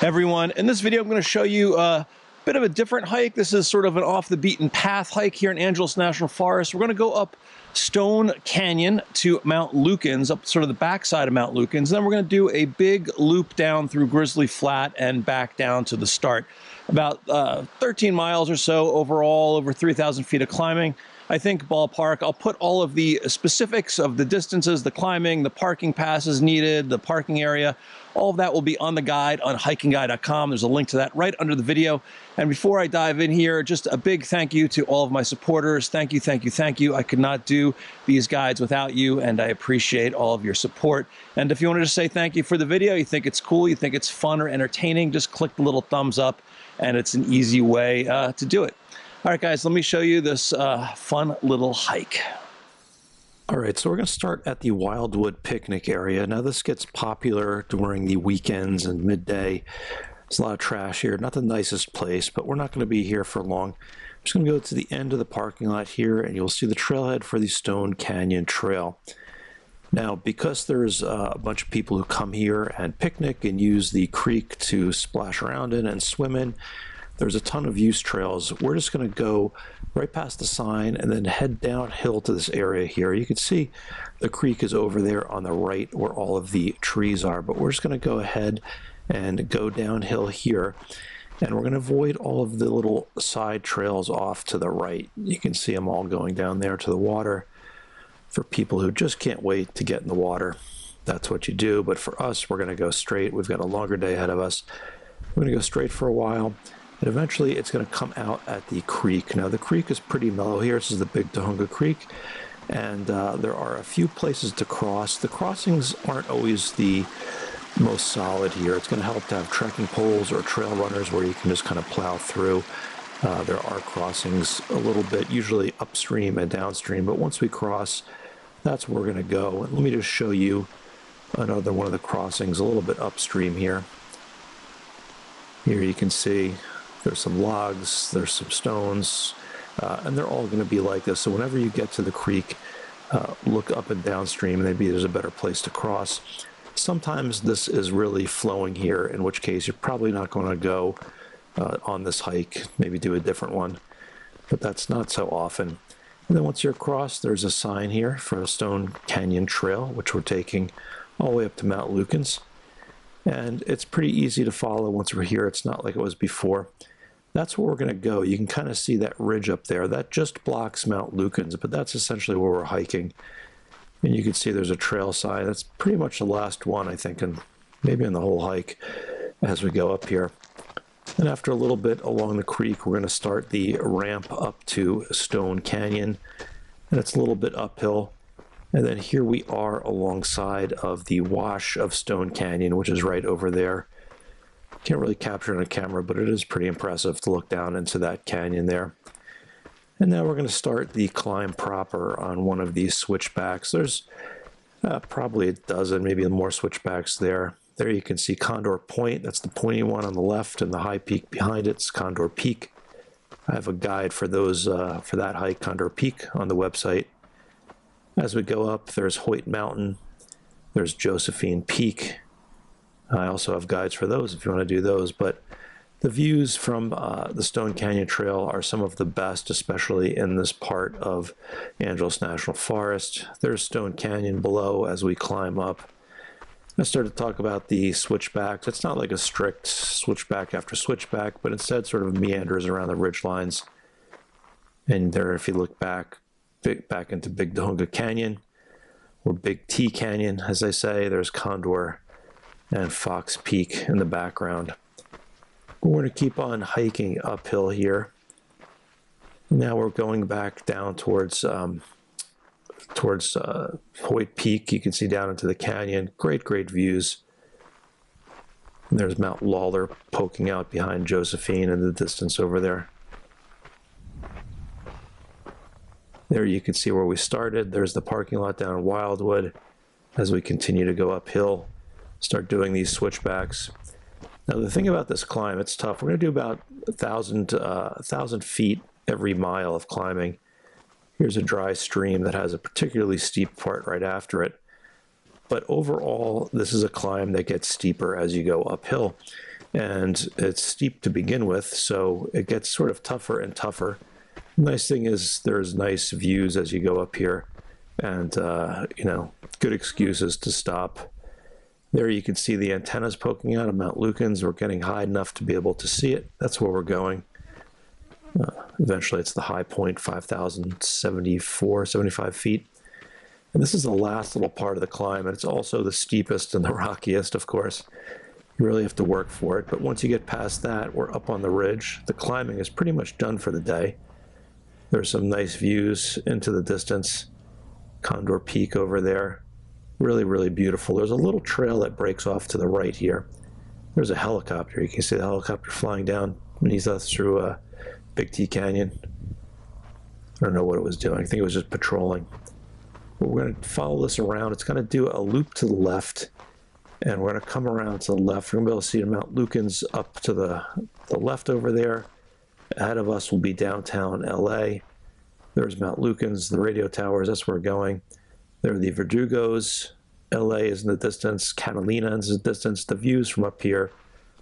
Everyone, in this video I'm going to show you a bit of a different hike. This is sort of an off the beaten path hike here in Angeles National Forest. We're going to go up Stone Canyon to Mt Lukens, up sort of the backside of Mt Lukens. Then we're going to do a big loop down through Grizzly Flat and back down to the start. About 13 miles or so overall, over 3,000 feet of climbing. I think ballpark. I'll put all of the specifics of the distances, the climbing, the parking passes needed, the parking area. All of that will be on the guide on HikingGuy.com. There's a link to that right under the video. And before I dive in here, just a big thank you to all of my supporters. Thank you, thank you, thank you. I could not do these guides without you, and I appreciate all of your support. And if you wanted to say thank you for the video, you think it's cool, you think it's fun or entertaining, just click the little thumbs up, and it's an easy way to do it. All right, guys, let me show you this fun little hike. All right, so we're going to start at the Wildwood picnic area. Now, this gets popular during the weekends and midday. There's a lot of trash here. Not the nicest place, but we're not going to be here for long. I'm just going to go to the end of the parking lot here, and you'll see the trailhead for the Stone Canyon Trail. Now, because there's a bunch of people who come here and picnic and use the creek to splash around in and swim in, there's a ton of use trails. We're just going to go right past the sign and then head downhill to this area here. You can see the creek is over there on the right where all of the trees are, but we're just going to go ahead and go downhill here, and we're going to avoid all of the little side trails off to the right. You can see them all going down there to the water. For people who just can't wait to get in the water, that's what you do. But for us, we're going to go straight. We've got a longer day ahead of us. We're going to go straight for a while, and eventually it's going to come out at the creek. Now, the creek is pretty mellow here. This is the Big Tujunga Creek, and there are a few places to cross. The crossings aren't always the most solid here. It's going to help to have trekking poles or trail runners where you can just kind of plow through. There are crossings a little bit, usually upstream and downstream, but once we cross, that's where we're going to go. And let me just show you another one of the crossings a little bit upstream here. Here you can see there's some logs, there's some stones, and they're all going to be like this. So whenever you get to the creek, look up and downstream, maybe there's a better place to cross. Sometimes this is really flowing here, in which case you're probably not going to go on this hike, maybe do a different one, but that's not so often. And then once you're across, there's a sign here for the Stone Canyon Trail, which we're taking all the way up to Mt Lukens. And it's pretty easy to follow once we're here. It's not like it was before. That's where we're going to go. You can kind of see that ridge up there. That just blocks Mt Lukens, but that's essentially where we're hiking. And you can see there's a trail sign. That's pretty much the last one, I think, and maybe in the whole hike as we go up here. And after a little bit along the creek, we're going to start the ramp up to Stone Canyon. And it's a little bit uphill. And then here we are alongside of the wash of Stone Canyon, which is right over there. Can't really capture it on camera, but it is pretty impressive to look down into that canyon there. And now we're going to start the climb proper on one of these switchbacks. There's probably a dozen, maybe more switchbacks there. There you can see Condor Point. That's the pointy one on the left, and the high peak behind it's Condor Peak. I have a guide for those for that hike, Condor Peak, on the website. As we go up, there's Hoyt Mountain. There's Josephine Peak. I also have guides for those if you want to do those. But the views from the Stone Canyon Trail are some of the best, especially in this part of Angeles National Forest. There's Stone Canyon below as we climb up. I started to talk about the switchbacks. It's not like a strict switchback after switchback, but instead sort of meanders around the ridge lines. And there, if you look back into Big Tujunga Canyon, or Big T Canyon, as they say, there's Condor and Fox Peak in the background. We're going to keep on hiking uphill here. Now we're going back down towards Hoyt Peak. You can see down into the canyon. Great views. And there's Mount Lawler poking out behind Josephine in the distance over there. There you can see where we started. There's the parking lot down in Wildwood. As we continue to go uphill, start doing these switchbacks. Now the thing about this climb, it's tough. We're going to do about 1,000 feet every mile of climbing. Here's a dry stream that has a particularly steep part right after it. But overall, this is a climb that gets steeper as you go uphill. and it's steep to begin with, so it gets sort of tougher and tougher. The nice thing is there's nice views as you go up here, and you know, good excuses to stop. There you can see the antennas poking out of Mt Lukens. We're getting high enough to be able to see it. That's where we're going. Eventually it's the high point, 5,074, 75 feet. And this is the last little part of the climb, and it's also the steepest and the rockiest, of course. You really have to work for it, but once you get past that, we're up on the ridge. The climbing is pretty much done for the day. There's some nice views into the distance. Condor Peak over there. Really, really beautiful. There's a little trail that breaks off to the right here. There's a helicopter. You can see the helicopter flying down beneath us through Big T Canyon. I don't know what it was doing. I think it was just patrolling. But we're going to follow this around. It's going to do a loop to the left, and we're going to come around to the left. We're going to be able to see Mt Lukens up to the left over there. Ahead of us will be downtown LA. There's Mt Lukens, the radio towers. That's where we're going. There are the Verdugos. LA is in the distance. Catalina is in the distance. The views from up here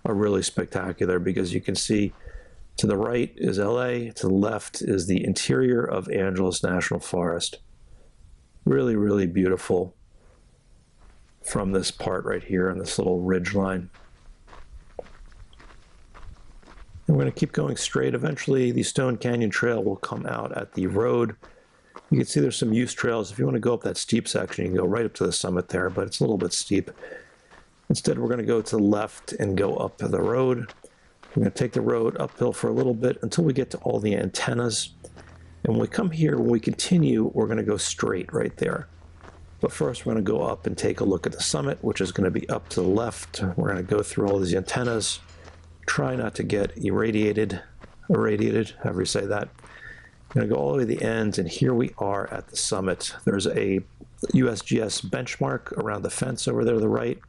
are really spectacular because you can see to the right is LA, to the left is the interior of Angeles National Forest. Really, really beautiful from this part right here on this little ridge line. And we're going to keep going straight. Eventually, the Stone Canyon Trail will come out at the road. You can see there's some use trails. If you want to go up that steep section, you can go right up to the summit there, but it's a little bit steep. Instead, we're going to go to the left and go up the road. We're going to take the road uphill for a little bit until we get to all the antennas. And when we come here, when we continue, we're going to go straight right there. But first, we're going to go up and take a look at the summit, which is going to be up to the left. We're going to go through all these antennas. Try not to get irradiated, however you say that. I'm going to go all the way to the end, and here we are at the summit. There's a USGS benchmark around the fence over there to the right.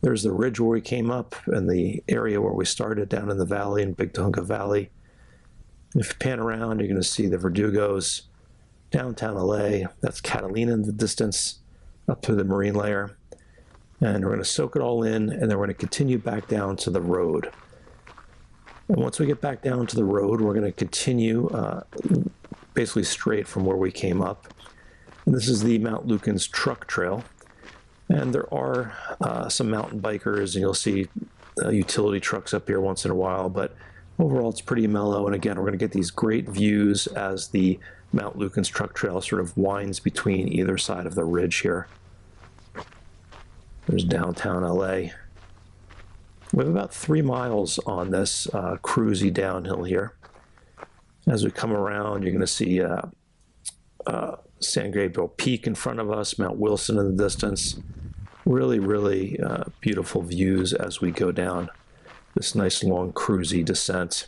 There's the ridge where we came up, and the area where we started down in the valley, in Big Tujunga Valley. And if you pan around, you're going to see the Verdugos, downtown LA. That's Catalina in the distance, up to the marine layer. And we're going to soak it all in, and then we're going to continue back down to the road. And once we get back down to the road, we're going to continue basically straight from where we came up. And this is the Mt Lukens truck trail. And there are some mountain bikers, and you'll see utility trucks up here once in a while. But overall, it's pretty mellow. And again, we're going to get these great views as the Mt Lukens truck trail sort of winds between either side of the ridge here. There's downtown LA. We have about 3 miles on this cruisy downhill here. As we come around, you're going to see San Gabriel Peak in front of us, Mount Wilson in the distance. Really, really beautiful views as we go down this nice long cruisy descent.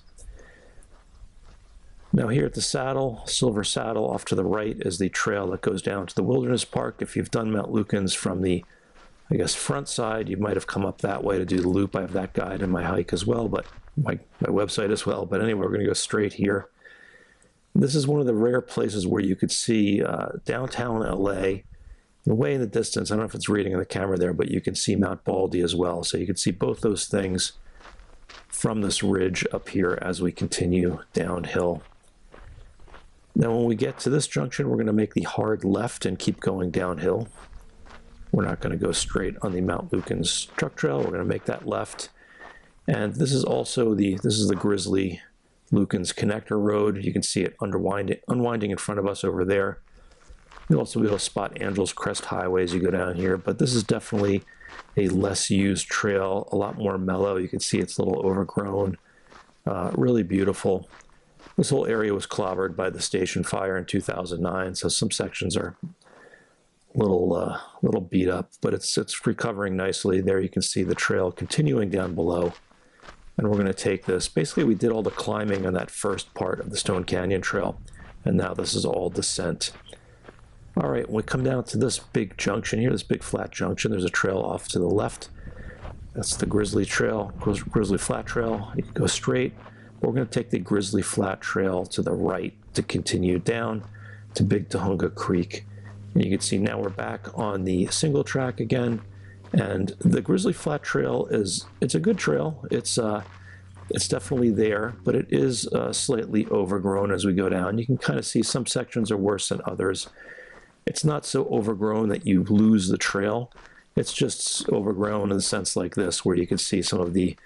Now here at the saddle, Silver Saddle, off to the right is the trail that goes down to the Wilderness Park. If you've done Mt Lukens from the front side, you might have come up that way to do the loop. I have that guide in my hike as well, but my website as well. But anyway, we're going to go straight here. This is one of the rare places where you could see downtown LA, way in the distance. I don't know if it's reading on the camera there, but you can see Mount Baldy as well. So you can see both those things from this ridge up here as we continue downhill. Now, when we get to this junction, we're going to make the hard left and keep going downhill. We're not going to go straight on the Mt Lukens truck trail. We're going to make that left. And this is also the Grizzly Lukens connector road. You can see it unwinding in front of us over there. You'll also be able to spot Angeles Crest Highway as you go down here, but this is definitely a less used trail, a lot more mellow. You can see it's a little overgrown, really beautiful. This whole area was clobbered by the station fire in 2009, so some sections are little beat up, but it's recovering nicely. There you can see the trail continuing down below, and we're going to take this. Basically, we did all the climbing on that first part of the Stone Canyon Trail, and now this is all descent. All right, when we come down to this big junction here, this big flat junction, there's a trail off to the left. That's the Grizzly Flat Trail. You can go straight. We're going to take the Grizzly Flat Trail to the right to continue down to Big Tujunga Creek. And you can see now we're back on the single track again, And the Grizzly Flat Trail it's a good trail. It's definitely there, but it is slightly overgrown as we go down. You can kind of see some sections are worse than others. It's not so overgrown that you lose the trail. It's just overgrown in the sense like this, where you can see some of the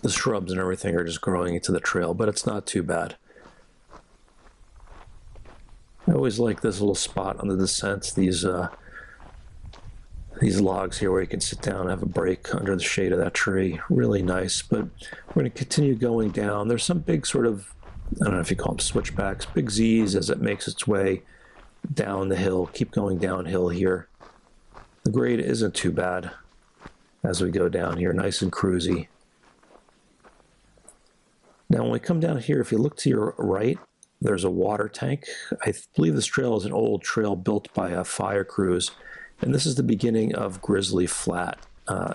shrubs and everything are just growing into the trail, but it's not too bad. I always like this little spot on the descent, these logs here where you can sit down and have a break under the shade of that tree. Really nice. But we're going to continue going down. There's some big sort of, I don't know if you call them switchbacks, big Z's as it makes its way down the hill. Keep going downhill here. The grade isn't too bad as we go down here, nice and cruisy. Now when we come down here, if you look to your right, there's a water tank. I believe this trail is an old trail built by a fire crews, and this is the beginning of Grizzly Flat.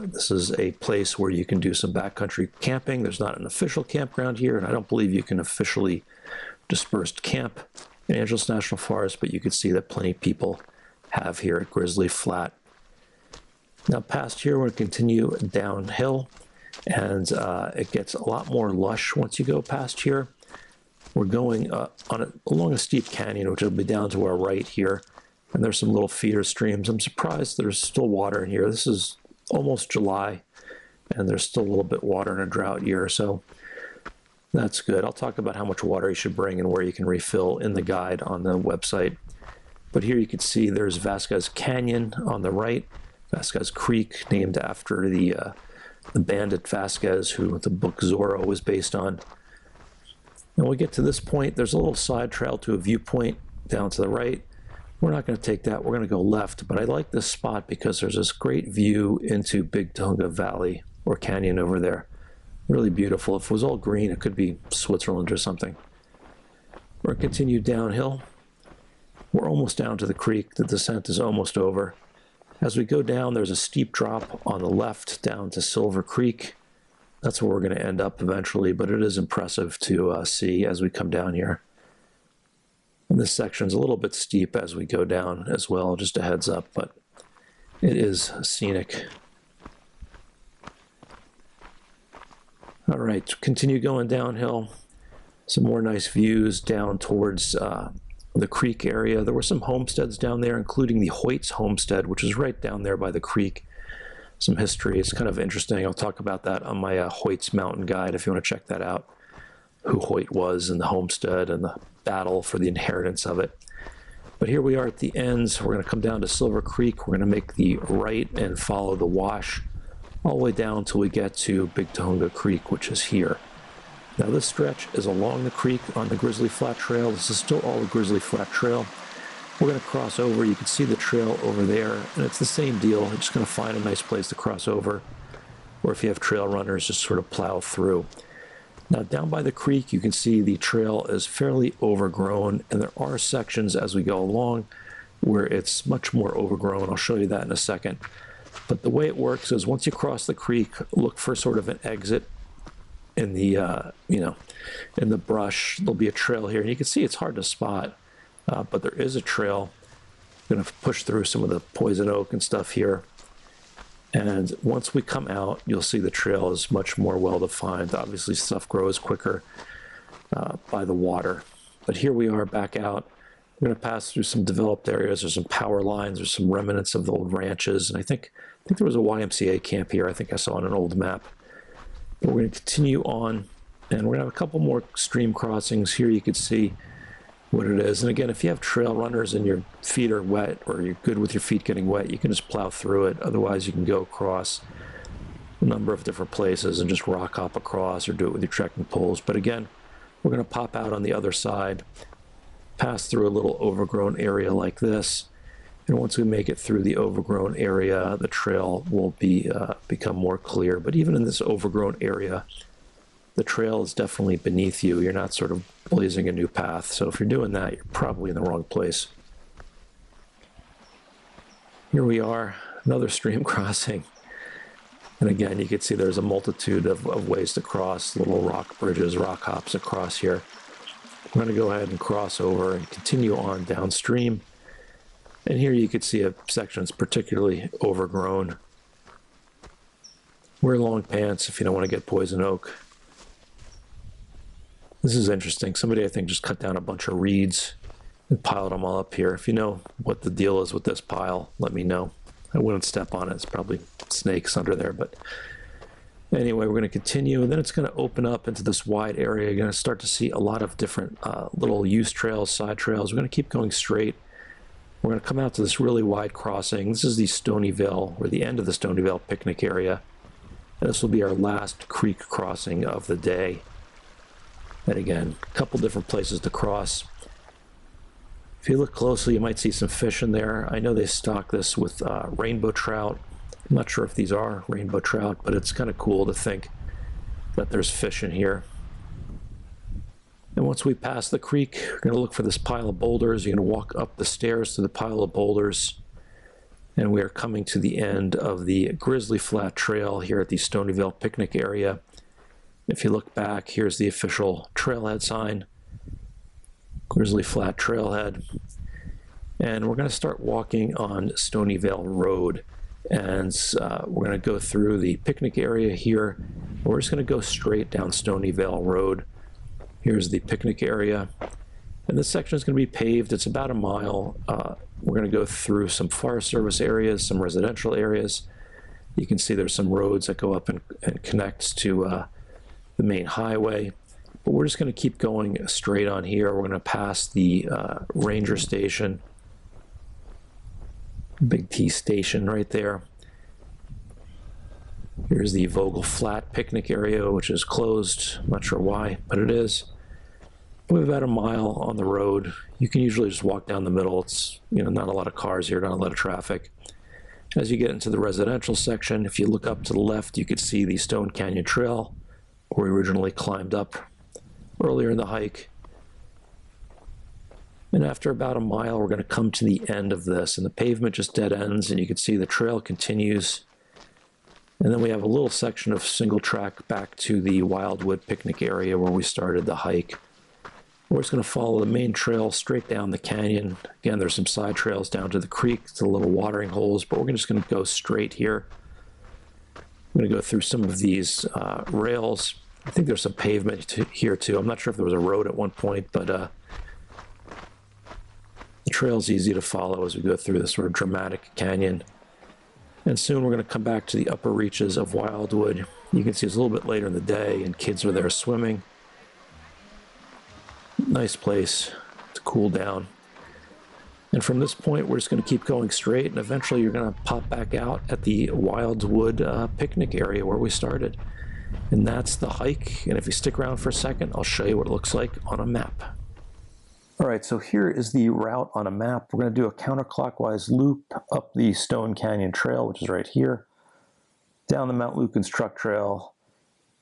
This is a place where you can do some backcountry camping. There's not an official campground here, and I don't believe you can officially dispersed camp in Angeles National Forest, but you can see that plenty of people have here at Grizzly Flat. Now past here, we're going to continue downhill, and it gets a lot more lush once you go past here. We're going along a steep canyon, which will be down to our right here, and there's some little feeder streams. I'm surprised there's still water in here. This is almost July, and there's still a little bit water in a drought year, so that's good. I'll talk about how much water you should bring and where you can refill in the guide on the website. But here you can see there's Vasquez Canyon on the right, Vasquez Creek, named after the bandit Vasquez, who the book Zorro was based on. When we get to this point, there's a little side trail to a viewpoint down to the right. We're not going to take that. We're going to go left, but I like this spot because there's this great view into Big Tujunga Valley or Canyon over there. Really beautiful. If it was all green, it could be Switzerland or something. We're going to continue downhill. We're almost down to the creek. The descent is almost over. As we go down, there's a steep drop on the left down to Silver Creek. That's where we're going to end up eventually, but it is impressive to see as we come down here. And this section's a little bit steep as we go down as well, just a heads up, but it is scenic. All right, continue going downhill. Some more nice views down towards the creek area. There were some homesteads down there, including the Hoyt's homestead, which is right down there by the creek. Some history. It's kind of interesting. I'll talk about that on my Hoyt's mountain guide if you want to check that out. Who Hoyt was and the homestead and the battle for the inheritance of it. But here we are at the ends. We're going to come down to Silver Creek. We're going to make the right and follow the wash all the way down until we get to Big Tujunga Creek, which is here. Now this stretch is along the creek on the Grizzly Flat Trail. This is still all the Grizzly Flat Trail. We're going to cross over. You can see the trail over there, and it's the same deal. You're just going to find a nice place to cross over, or if you have trail runners, just sort of plow through. Now down by the creek, you can see the trail is fairly overgrown, and there are sections as we go along where it's much more overgrown. I'll show you that in a second. But the way it works is once you cross the creek, look for sort of an exit in the in the brush. There'll be a trail here, and you can see it's hard to spot, but there is a trail. I'm going to push through some of the poison oak and stuff here, and once we come out, you'll see the trail is much more well defined. Obviously stuff grows quicker by the water, but here we are back out. We're going to pass through some developed areas. There's some power lines. There's some remnants of the old ranches, and I think there was a YMCA camp here. I think I saw on an old map. But we're going to continue on, and we're going to have a couple more stream crossings. Here you can see what it is. And again, if you have trail runners and your feet are wet, or you're good with your feet getting wet, you can just plow through it. Otherwise, you can go across a number of different places and just rock hop across, or do it with your trekking poles. But again, we're going to pop out on the other side, pass through a little overgrown area like this, and once we make it through the overgrown area, the trail will become more clear. But even in this overgrown area, the trail is definitely beneath you. You're not sort of blazing a new path. So if you're doing that, you're probably in the wrong place. Here we are, another stream crossing. And again, you can see there's a multitude of ways to cross, little rock bridges, rock hops across here. I'm going to go ahead and cross over and continue on downstream. And here you could see a section that's particularly overgrown. Wear long pants if you don't want to get poison oak. This is interesting. Somebody, I think, just cut down a bunch of reeds and piled them all up here. If you know what the deal is with this pile, let me know. I wouldn't step on it. It's probably snakes under there. But anyway, we're going to continue, and then it's going to open up into this wide area. You're going to start to see a lot of different little use trails, side trails. We're going to keep going straight. We're going to come out to this really wide crossing. This is the Stonyvale, or the end of the Stonyvale picnic area. And this will be our last creek crossing of the day. And again, a couple different places to cross. If you look closely, you might see some fish in there. I know they stock this with rainbow trout. I'm not sure if these are rainbow trout, but it's kind of cool to think that there's fish in here. And once we pass the creek, we're going to look for this pile of boulders. You're going to walk up the stairs to the pile of boulders. And we are coming to the end of the Grizzly Flat Trail here at the Stonyvale picnic area. If you look back, here's the official trailhead sign, Grizzly Flat Trailhead. And we're going to start walking on Stonyvale Road. And we're going to go through the picnic area here. We're just going to go straight down Stonyvale Road. Here's the picnic area. And this section is going to be paved. It's about a mile. We're going to go through some Forest Service areas, some residential areas. You can see there's some roads that go up and connect to the main highway. But we're just going to keep going straight on here. We're going to pass the ranger station. Big T station right there. Here's the Vogel Flat picnic area, which is closed. I'm not sure why, but it is. We have about a mile on the road. You can usually just walk down the middle. It's, you know, not a lot of cars here, not a lot of traffic. As you get into the residential section, if you look up to the left, you could see the Stone Canyon Trail, where we originally climbed up earlier in the hike. And after about a mile, we're going to come to the end of this, and the pavement just dead ends, and you can see the trail continues. And then we have a little section of single track back to the Wildwood picnic area where we started the hike. We're just going to follow the main trail straight down the canyon. Again, there's some side trails down to the creek, to the little watering holes, but we're just going to go straight here. I'm going to go through some of these rails. I think there's some pavement here too. I'm not sure if there was a road at one point, but the trail's easy to follow as we go through this sort of dramatic canyon. And soon we're going to come back to the upper reaches of Wildwood. You can see it's a little bit later in the day and kids are there swimming. Nice place to cool down. And from this point, we're just going to keep going straight, and eventually you're going to pop back out at the Wildwood picnic area where we started. And that's the hike. And if you stick around for a second, I'll show you what it looks like on a map. All right, so here is the route on a map. We're going to do a counterclockwise loop up the Stone Canyon Trail, which is right here, down the Mt Lukens truck trail,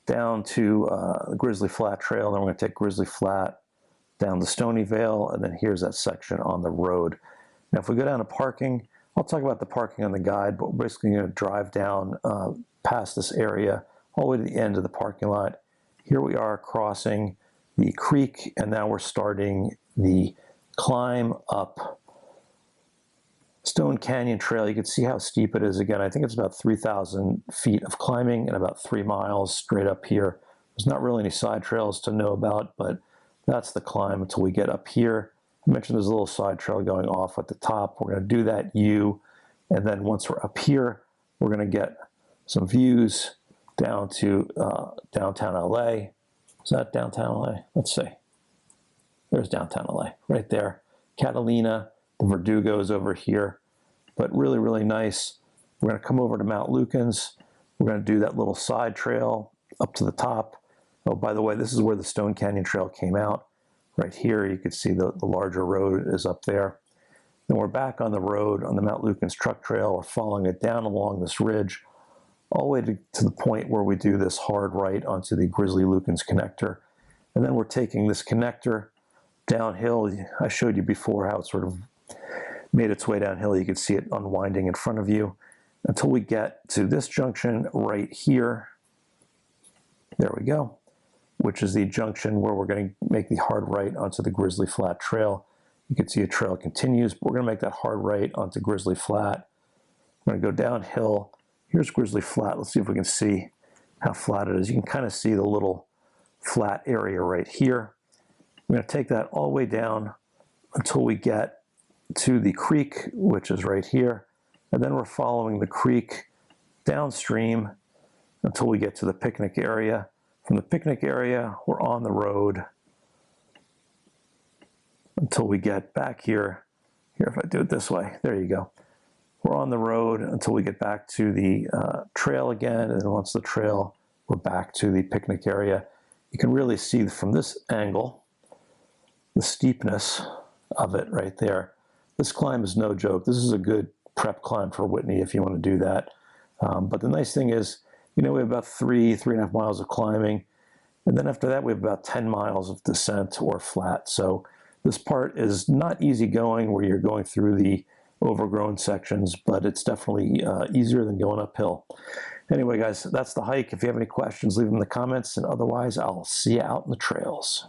down to the Grizzly Flat Trail. Then we're going to take Grizzly Flat down to Stonyvale, and then here's that section on the road. Now, if we go down to parking, I'll talk about the parking on the guide, but we're basically going to drive down past this area all the way to the end of the parking lot. Here we are crossing the creek, and now we're starting the climb up Stone Canyon Trail. You can see how steep it is. Again, I think it's about 3,000 feet of climbing and about 3 miles straight up here. There's not really any side trails to know about, but that's the climb until we get up here. I mentioned there's a little side trail going off at the top. We're going to do that U, and then once we're up here, we're going to get some views down to downtown LA. Is that downtown LA? Let's see. There's downtown LA right there. Catalina, the Verdugo's over here, but really, really nice. We're going to come over to Mt Lukens. We're going to do that little side trail up to the top. Oh, by the way, this is where the Stone Canyon Trail came out. Right here, you can see the larger road is up there. Then we're back on the road on the Mt Lukens truck trail. We're following it down along this ridge, all the way to the point where we do this hard right onto the Grizzly Lukens connector. And then we're taking this connector downhill. I showed you before how it sort of made its way downhill. You could see it unwinding in front of you until we get to this junction right here. There we go, which is the junction where we're going to make the hard right onto the Grizzly Flat Trail. You can see a trail continues, but we're going to make that hard right onto Grizzly Flat. We're going to go downhill. Here's Grizzly Flat. Let's see if we can see how flat it is. You can kind of see the little flat area right here. We're going to take that all the way down until we get to the creek, which is right here. And then we're following the creek downstream until we get to the picnic area. From the picnic area, we're on the road until we get back here. Here, if I do it this way, there you go. We're on the road until we get back to the trail again, and then once the trail, we're back to the picnic area. You can really see from this angle the steepness of it right there. This climb is no joke. This is a good prep climb for Whitney if you want to do that. But the nice thing is, you know, we have about 3.5 miles of climbing, and then after that we have about 10 miles of descent or flat. So this part is not easy going where you're going through the overgrown sections, but it's definitely easier than going uphill. Anyway, guys, that's the hike. If you have any questions, leave them in the comments, and otherwise I'll see you out in the trails.